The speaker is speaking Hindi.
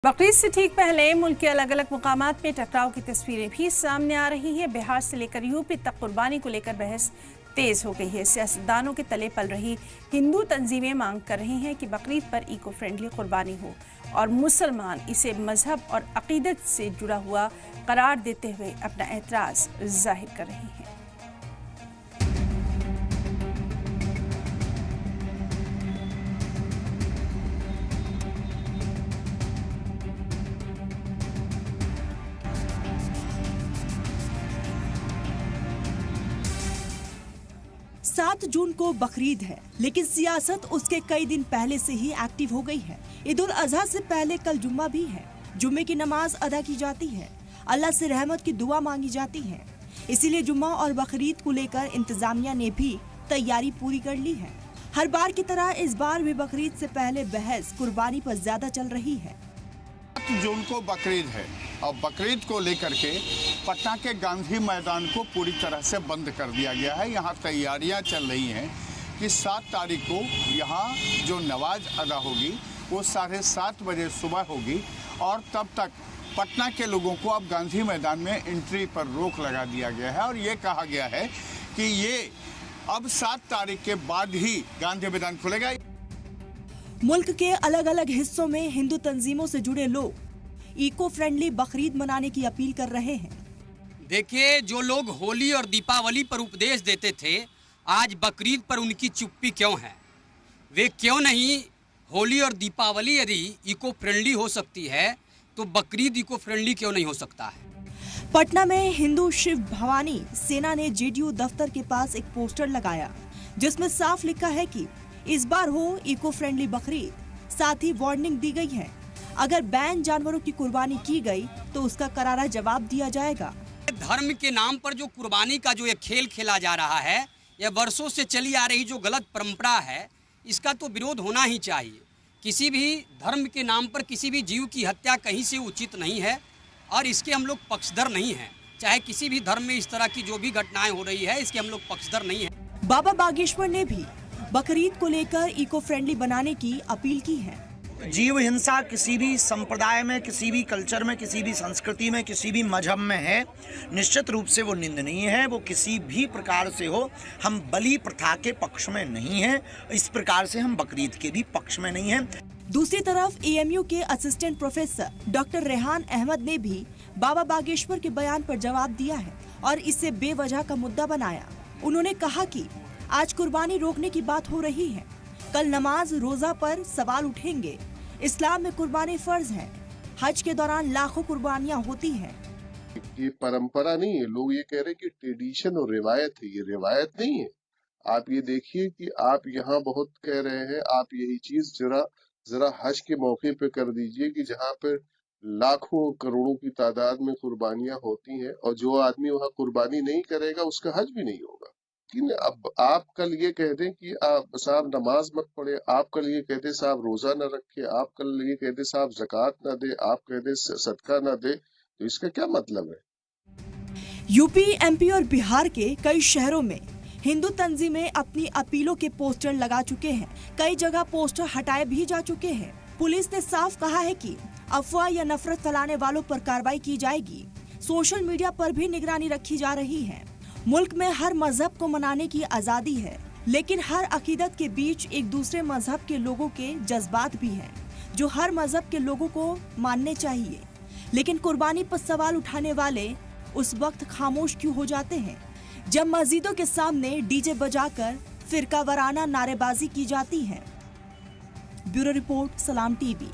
बकरीद से ठीक पहले मुल्क के अलग अलग मुकामात में टकराव की तस्वीरें भी सामने आ रही हैं। बिहार से लेकर यूपी तक कुर्बानी को लेकर बहस तेज हो गई है। सियासतदानों के तले पल रही हिंदू तंजीमें मांग कर रही हैं कि बकरीद पर इको फ्रेंडली कुर्बानी हो और मुसलमान इसे मजहब और अकीदत से जुड़ा हुआ करार देते हुए अपना एतराज जाहिर कर रही हैं। सात जून को बकरीद है, लेकिन सियासत उसके कई दिन पहले से ही एक्टिव हो गई है। ईद उल अजहा से पहले कल जुम्मा भी है। जुम्मे की नमाज अदा की जाती है, अल्लाह से रहमत की दुआ मांगी जाती है। इसीलिए जुम्मा और बकरीद को लेकर इंतजामिया ने भी तैयारी पूरी कर ली है। हर बार की तरह इस बार भी बकरीद से पहले बहस कुर्बानी पर ज्यादा चल रही है। 7 जून को बकरीद है और बकरीद को लेकर के पटना के गांधी मैदान को पूरी तरह से बंद कर दिया गया है। यहाँ तैयारियां चल रही हैं कि 7 तारीख को यहाँ जो नमाज अदा होगी वो 7:30 बजे सुबह होगी और तब तक पटना के लोगों को अब गांधी मैदान में एंट्री पर रोक लगा दिया गया है और ये कहा गया है कि ये अब 7 तारीख के बाद ही गांधी मैदान खुलेगा। मुल्क के अलग अलग हिस्सों में हिंदू तंजीमों से जुड़े लोग इको फ्रेंडली बकरीद मनाने की अपील कर रहे हैं। देखिए, जो लोग होली और दीपावली पर उपदेश देते थे, आज बकरीद पर उनकी चुप्पी क्यों है? वे क्यों नहीं? होली और दीपावली यदि इको फ्रेंडली हो सकती है तो बकरीद इको फ्रेंडली क्यों नहीं हो सकता है? पटना में हिंदू शिव भवानी सेना ने जेडीयू दफ्तर के पास एक पोस्टर लगाया जिसमें साफ लिखा है कि इस बार हो इको फ्रेंडली बकरीद। साथ ही वार्निंग दी गई है, अगर बैन जानवरों की कुर्बानी की गई तो उसका करारा जवाब दिया जाएगा। धर्म के नाम पर जो कुर्बानी का जो ये खेल खेला जा रहा है, यह वर्षों से चली आ रही जो गलत परंपरा है, इसका तो विरोध होना ही चाहिए। किसी भी धर्म के नाम पर किसी भी जीव की हत्या कहीं से उचित नहीं है और इसके हम लोग पक्षधर नहीं हैं। चाहे किसी भी धर्म में इस तरह की जो भी घटनाएं हो रही है, इसके हम लोग पक्षधर नहीं हैं। बाबा बागेश्वर ने भी बकरीद को लेकर इको फ्रेंडली बनाने की अपील की है। जीव हिंसा किसी भी संप्रदाय में, किसी भी कल्चर में, किसी भी संस्कृति में, किसी भी मजहब में है, निश्चित रूप से वो निंदनीय है। वो किसी भी प्रकार से हो, हम बलि प्रथा के पक्ष में नहीं हैं, इस प्रकार से हम बकरीद के भी पक्ष में नहीं हैं। दूसरी तरफ एएमयू के assistant professor doctor Rehan Ahmad ने भी बाबा बागेश्वर के बयान पर जवाब दिया है और इसे बेवजह का मुद्दा बनाया। उन्होंने कहा कि आज कुर्बानी रोकने की बात हो रही है, कल नमाज रोजा पर सवाल उठेंगे। इस्लाम में कुर्बानी फर्ज है, हज के दौरान लाखों कुर्बानियां होती हैं। ये परंपरा नहीं है, लोग ये कह रहे हैं कि ट्रेडिशन और रिवायत है, ये रिवायत नहीं है। आप ये देखिए कि आप यहाँ बहुत कह रहे हैं, आप यही चीज जरा हज के मौके पे कर दीजिए कि जहाँ पे लाखों करोड़ों की तादाद में कुर्बानियां होती हैं और जो आदमी वहाँ कुर्बानी नहीं करेगा उसका हज भी नहीं होगा। अब आप कल ये कह दें कि आप साहब नमाज मत पढ़े, आप कल ये कहते साहब रोजा न रखे, आप कल ये कहते साहब ज़कात न दे, आप कहते सदका न दे, तो इसका क्या मतलब है? यूपी, एमपी और बिहार के कई शहरों में हिंदू तंजीमें अपनी अपीलों के पोस्टर लगा चुके हैं। कई जगह पोस्टर हटाए भी जा चुके हैं। पुलिस ने साफ कहा है कि अफवाह या नफरत फैलाने वालों पर कार्रवाई की जाएगी। सोशल मीडिया पर भी निगरानी रखी जा रही है। मुल्क में हर मजहब को मनाने की आजादी है, लेकिन हर अकीदत के बीच एक दूसरे मजहब के लोगों के जज्बात भी हैं, जो हर मजहब के लोगों को मानने चाहिए। लेकिन कुर्बानी पर सवाल उठाने वाले उस वक्त खामोश क्यों हो जाते हैं जब मस्जिदों के सामने डीजे बजाकर फिरका वाराना नारेबाजी की जाती है। ब्यूरो रिपोर्ट, सलाम टीवी।